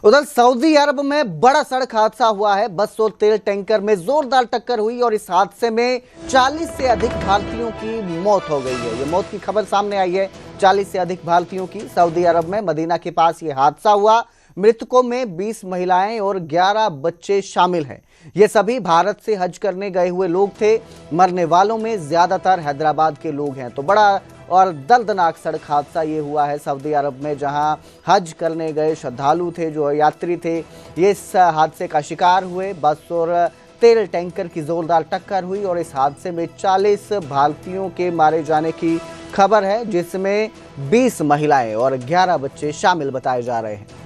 उधर सऊदी अरब में बड़ा सड़क हादसा हुआ है। बस और तेल टैंकर में जोरदार टक्कर हुई और इस हादसे में 40 से अधिक भारतीयों की मौत हो गई है। ये मौत की खबर सामने आई है 40 से अधिक भारतीयों की। सऊदी अरब में मदीना के पास ये हादसा हुआ। मृतकों में 20 महिलाएं और 11 बच्चे शामिल हैं। ये सभी भारत से हज करने गए हुए लोग थे। मरने वालों में ज्यादातर हैदराबाद के लोग हैं। तो बड़ा और दर्दनाक सड़क हादसा ये हुआ है सऊदी अरब में, जहां हज करने गए श्रद्धालु थे, जो यात्री थे, ये इस हादसे का शिकार हुए। बस और तेल टैंकर की जोरदार टक्कर हुई और इस हादसे में 40 भारतीयों के मारे जाने की खबर है, जिसमें 20 महिलाएं और 11 बच्चे शामिल बताए जा रहे हैं।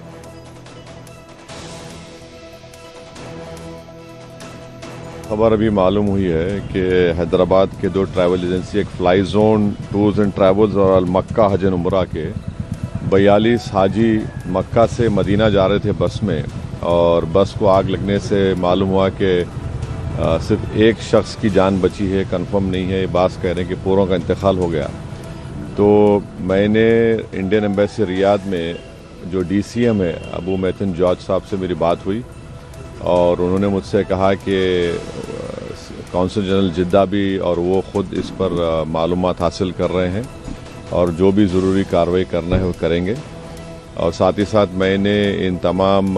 खबर अभी मालूम हुई है कि हैदराबाद के 2 ट्रैवल एजेंसी, एक fly zone tours and travels और अल मक्का हज एंड उम्रा के 42 हाजी मक्का से मदीना जा रहे थे बस में, और बस को आग लगने से मालूम हुआ कि सिर्फ एक शख्स की जान बची है। कंफर्म नहीं है, ये बात कह रहे हैं कि पूरों का इंतकाल हो गया। तो मैंने इंडियन एम्बेसी रियाद में जो DCM है अबू मैथन जॉर्ज साहब से मेरी बात हुई और उन्होंने मुझसे कहा कि कौंसल जनरल जिद्दा भी और वो ख़ुद इस पर मालूमात हासिल कर रहे हैं और जो भी ज़रूरी कार्रवाई करना है वो करेंगे। और साथ ही साथ मैंने इन तमाम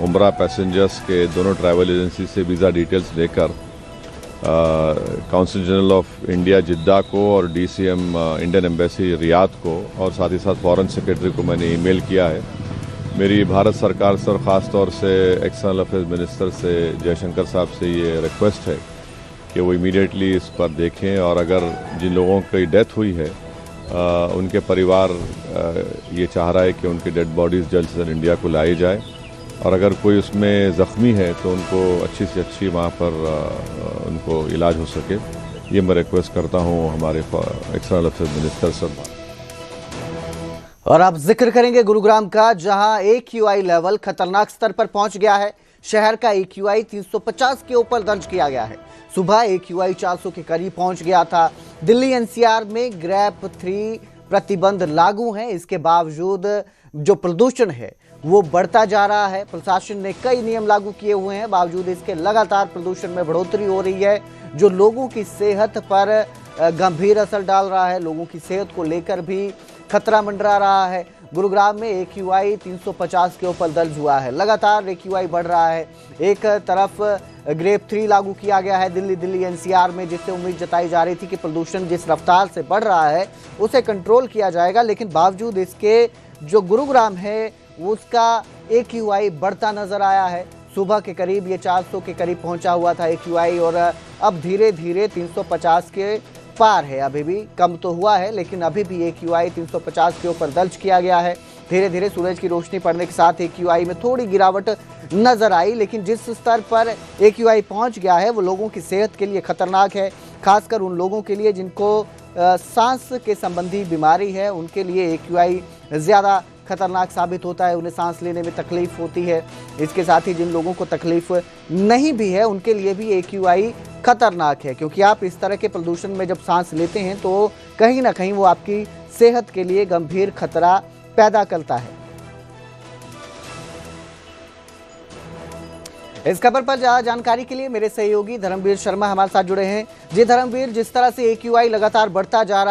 उम्रा पैसेंजर्स के दोनों ट्रैवल एजेंसी से वीज़ा डिटेल्स लेकर कौंसल जनरल ऑफ इंडिया जिद्दा को और DCM इंडियन एम्बेसी रियाद को और साथ ही साथ फॉरेन सेक्रेटरी को मैंने ईमेल किया है। मेरी भारत सरकार से और ख़ास तौर से एक्सटर्नल अफेयर्स मिनिस्टर से जयशंकर साहब से ये रिक्वेस्ट है कि वो इमीडिएटली इस पर देखें, और अगर जिन लोगों की डेथ हुई है उनके परिवार ये चाह रहा है कि उनकी डेड बॉडीज़ जल्द से जल्द इंडिया को लाई जाए, और अगर कोई उसमें ज़ख्मी है तो उनको अच्छी से अच्छी वहाँ पर उनको इलाज हो सके। ये मैं रिक्वेस्ट करता हूँ हमारे एक्सटर्नल अफेयर्स मिनिस्टर से। और अब जिक्र करेंगे गुरुग्राम का, जहां AQI लेवल खतरनाक स्तर पर पहुंच गया है। शहर का AQI 350 के ऊपर दर्ज किया गया है। सुबह AQI 400 के करीब पहुंच गया था। दिल्ली NCR में ग्रेप 3 प्रतिबंध लागू हैं। इसके बावजूद जो प्रदूषण है वो बढ़ता जा रहा है। प्रशासन ने कई नियम लागू किए हुए हैं, बावजूद इसके लगातार प्रदूषण में बढ़ोतरी हो रही है, जो लोगों की सेहत पर गंभीर असर डाल रहा है। लोगों की सेहत को लेकर भी खतरा मंडरा रहा है। गुरुग्राम में AQI 350 के ऊपर दर्ज हुआ है। लगातार AQI बढ़ रहा है। एक तरफ ग्रेप 3 लागू किया गया है दिल्ली NCR में, जिससे उम्मीद जताई जा रही थी कि प्रदूषण जिस रफ्तार से बढ़ रहा है उसे कंट्रोल किया जाएगा, लेकिन बावजूद इसके जो गुरुग्राम है उसका AQI बढ़ता नजर आया है। सुबह के करीब ये 400 के करीब पहुंचा हुआ था AQI, और अब धीरे धीरे 350 के पार है। अभी भी कम तो हुआ है, लेकिन अभी भी AQI 350 के ऊपर दर्ज किया गया है। धीरे धीरे सूरज की रोशनी पड़ने के साथ AQI में थोड़ी गिरावट नजर आई, लेकिन जिस स्तर पर AQI पहुंच गया है वो लोगों की सेहत के लिए खतरनाक है। खासकर उन लोगों के लिए जिनको सांस के संबंधी बीमारी है, उनके लिए AQI ज़्यादा खतरनाक साबित होता है। उन्हें सांस लेने में तकलीफ होती है। इसके साथ ही जिन लोगों को तकलीफ नहीं भी है उनके लिए भी AQI खतरनाक है, क्योंकि आप इस तरह के प्रदूषण में जब सांस लेते हैं तो कहीं ना कहीं वो आपकी सेहत के लिए गंभीर खतरा पैदा करता है। इस खबर पर ज्यादा जानकारी के लिए मेरे सहयोगी धर्मवीर शर्मा हमारे साथ जुड़े हैं। जी धर्मवीर, जिस तरह से AQI लगातार बढ़ता जा रहा